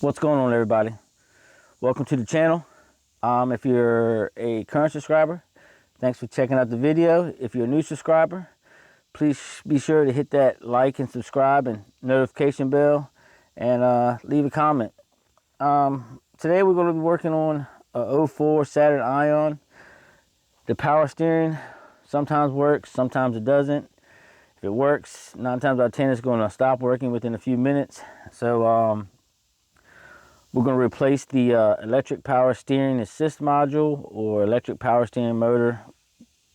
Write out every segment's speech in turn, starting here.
What's going on, everybody? Welcome to the channel. If you're a current subscriber, thanks for checking out the video. If you're a new subscriber, please be sure to hit that like and subscribe and notification bell, and leave a comment. Today we're going to be working on a 04 Saturn Ion. The power steering sometimes works, sometimes it doesn't. If it works, 9 times out of 10 it's going to stop working within a few minutes. So we're going to replace the electric power steering assist module, or electric power steering motor,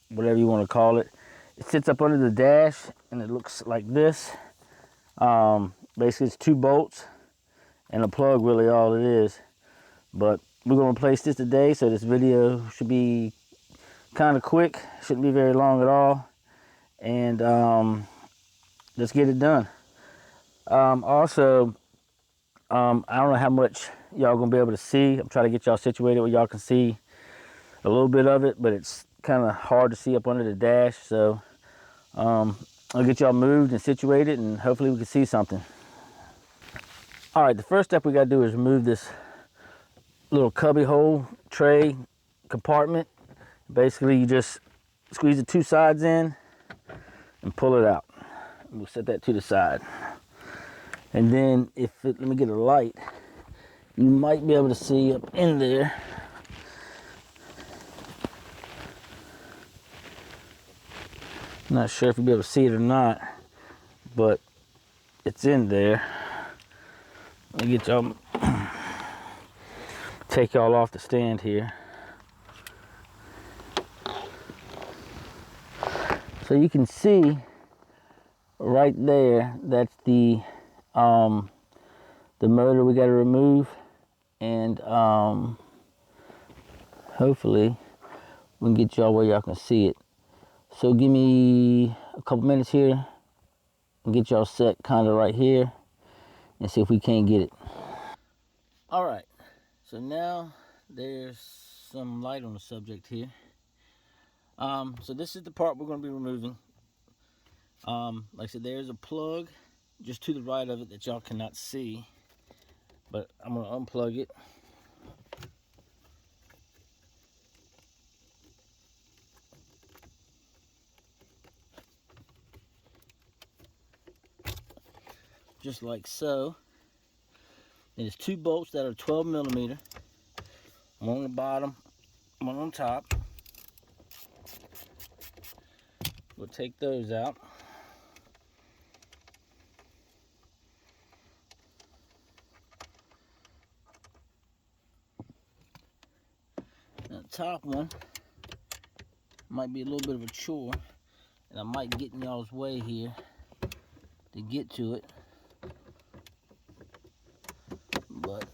whatever you want to call it. It sits up under the dash and it looks like this. Basically it's 2 bolts and a plug, really all it is. But we're going to replace this today, so this video should be kind of quick. Shouldn't be very long at all. And let's get it done. I don't know how much y'all gonna be able to see. I'm trying to get y'all situated where y'all can see a little bit of it, but it's kind of hard to see up under the dash. So I'll get y'all moved and situated, and hopefully we can see something. All right, the first step we gotta do is remove this little cubby hole tray compartment. Basically, you just squeeze the 2 sides in and pull it out. We'll set that to the side. And then let me get a light, you might be able to see up in there. Not sure if you'll be able to see it or not, but it's in there. Let me get y'all, take y'all off the stand here. So you can see right there, that's the motor we got to remove, and hopefully we can get y'all where y'all can see it. So give me a couple minutes here and get y'all set kind of right here and see if we can't get it. All right, so now there's some light on the subject here. So this is the part we're going to be removing. Like I said, there's a plug just to the right of it that y'all cannot see, but I'm going to unplug it. Just like so. There's 2 bolts that are 12 millimeter. One on the bottom, one on top. We'll take those out. Now the top one might be a little bit of a chore, and I might get in y'all's way here to get to it, but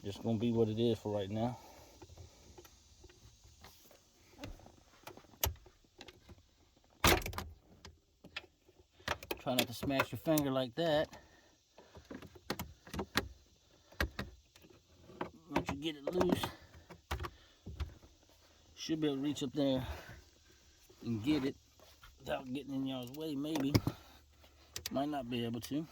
just gonna be what it is for right now. Try not to smash your finger like that. Once you get it loose, should be able to reach up there and get it without getting in y'all's way. Maybe, might not be able to.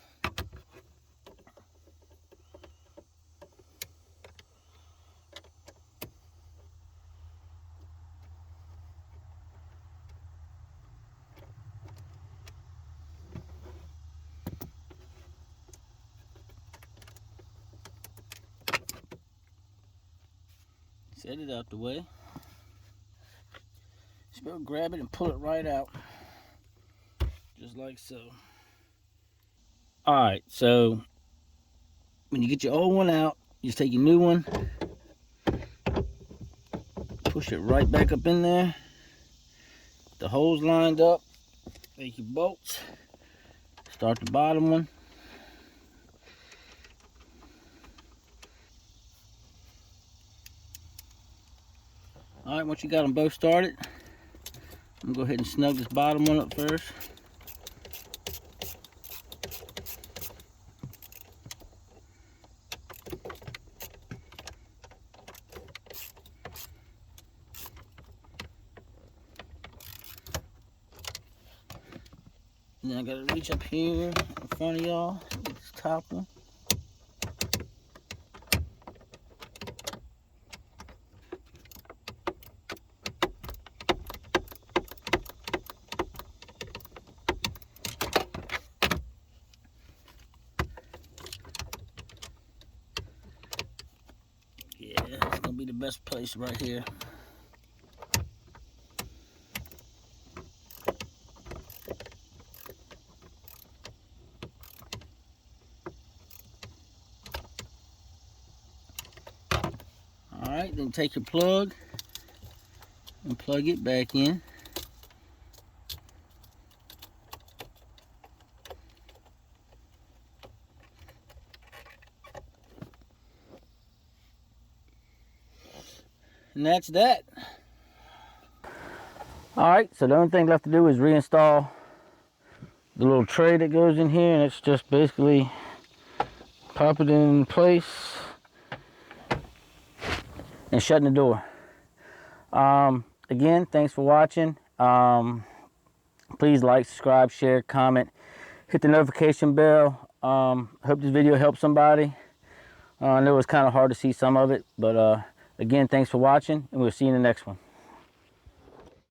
Set it out the way. Just be able to grab it and pull it right out, just like so. All right, so when you get your old one out, you just take your new one, push it right back up in there. The holes lined up, make your bolts. Start the bottom one. All right, once you got them both started, I'm gonna go ahead and snug this bottom one up first. And then I gotta reach up here in front of y'all, get this top one. best place right here. Alright, then take your plug and plug it back in. And that's that. Alright, so the only thing left to do is reinstall the little tray that goes in here, and it's just basically pop it in place and shutting the door. Again, thanks for watching. Please like, subscribe, share, comment, hit the notification bell. Hope this video helped somebody. I know it was kind of hard to see some of it, but again, thanks for watching, and we'll see you in the next one.